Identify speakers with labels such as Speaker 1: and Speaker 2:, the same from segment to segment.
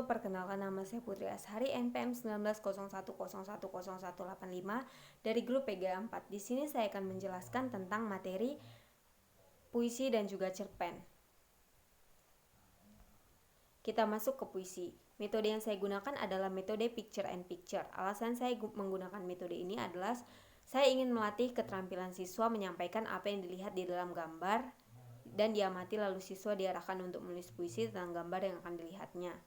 Speaker 1: Halo, perkenalkan nama saya Putri Ashari, NPM 190101010185 dari grup PGA 4. Di sini saya akan menjelaskan tentang materi puisi dan juga cerpen. Kita masuk ke puisi. Metode yang saya gunakan adalah metode picture and picture. Alasan saya menggunakan metode ini adalah saya ingin melatih keterampilan siswa menyampaikan apa yang dilihat di dalam gambar dan diamati, lalu siswa diarahkan untuk menulis puisi tentang gambar yang akan dilihatnya.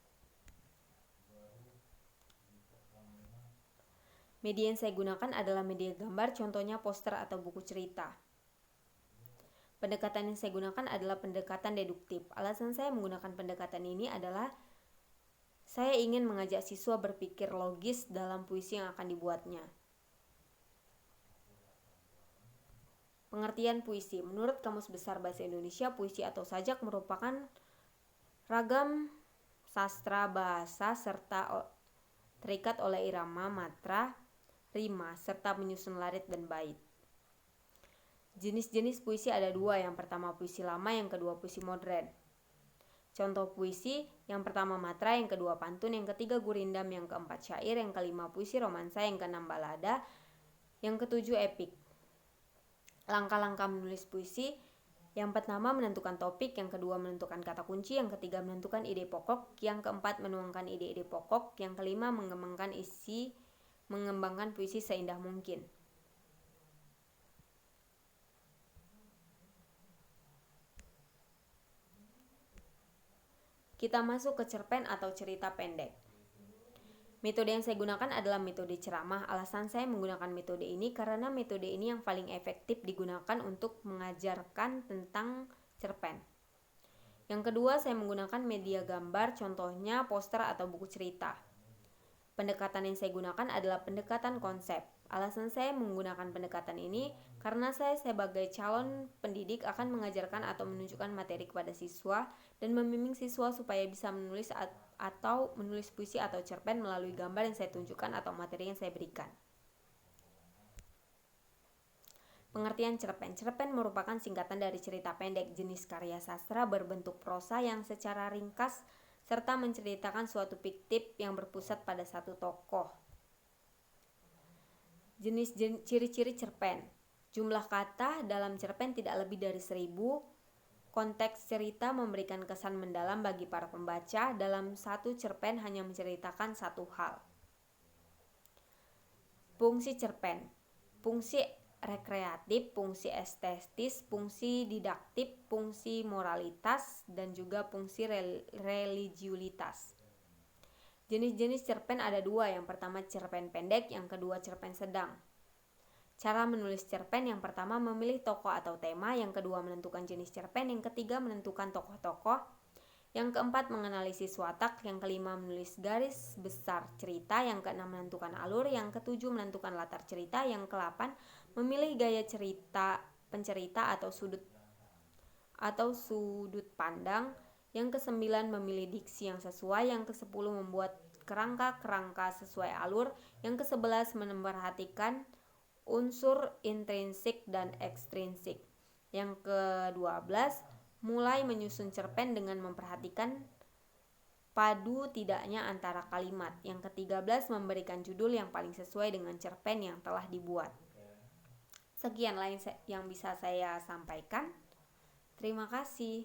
Speaker 1: Media yang saya gunakan adalah media gambar, contohnya poster atau buku cerita. Pendekatan yang saya gunakan adalah pendekatan deduktif. Alasan saya menggunakan pendekatan ini adalah saya ingin mengajak siswa berpikir logis dalam puisi yang akan dibuatnya. Pengertian puisi. Menurut Kamus Besar Bahasa Indonesia, puisi atau sajak merupakan ragam sastra bahasa serta terikat oleh irama, matra, rima, serta menyusun larit dan bait. Jenis-jenis puisi ada dua, yang pertama puisi lama, yang kedua puisi modern. Contoh puisi, yang pertama matra, yang kedua pantun, yang ketiga gurindam, yang keempat syair, yang kelima puisi romansa, yang keenam balada, yang ketujuh epik. Langkah-langkah menulis puisi, yang pertama menentukan topik, yang kedua menentukan kata kunci, yang ketiga menentukan ide pokok, yang keempat menuangkan ide-ide pokok, yang kelima mengembangkan puisi seindah mungkin. Kita masuk ke cerpen atau cerita pendek. Metode yang saya gunakan adalah metode ceramah. Alasan saya menggunakan metode ini karena metode ini yang paling efektif digunakan untuk mengajarkan tentang cerpen. Yang kedua, saya menggunakan media gambar, contohnya poster atau buku cerita. Pendekatan yang saya gunakan adalah pendekatan konsep. Alasan saya menggunakan pendekatan ini karena saya sebagai calon pendidik akan mengajarkan atau menunjukkan materi kepada siswa dan membimbing siswa supaya bisa menulis puisi atau cerpen melalui gambar yang saya tunjukkan atau materi yang saya berikan. Pengertian cerpen. Cerpen merupakan singkatan dari cerita pendek, jenis karya sastra berbentuk prosa yang secara ringkas serta menceritakan suatu fiktif yang berpusat pada satu tokoh. Jenis ciri-ciri cerpen. Jumlah kata dalam cerpen tidak lebih dari 1000. Konteks cerita memberikan kesan mendalam bagi para pembaca. Dalam satu cerpen hanya menceritakan satu hal. Fungsi cerpen. Fungsi rekreatif, fungsi estetis, fungsi didaktif, fungsi moralitas, dan juga fungsi religiulitas. Jenis-jenis cerpen ada dua, yang pertama cerpen pendek, yang kedua cerpen sedang. Cara menulis cerpen, yang pertama memilih tokoh atau tema, yang kedua menentukan jenis cerpen, yang ketiga menentukan tokoh-tokoh, yang keempat menganalisis watak, yang kelima menulis garis besar cerita, yang keenam menentukan alur, yang ketujuh menentukan latar cerita, yang ke-8 memilih gaya pencerita atau sudut pandang, yang ke-9 memilih diksi yang sesuai, yang ke-10 membuat kerangka sesuai alur, yang ke-11 memperhatikan unsur intrinsik dan ekstrinsik, yang ke-12 mulai menyusun cerpen dengan memperhatikan padu tidaknya antara kalimat, yang ke-13 memberikan judul yang paling sesuai dengan cerpen yang telah dibuat. Sekian yang bisa saya sampaikan. Terima kasih.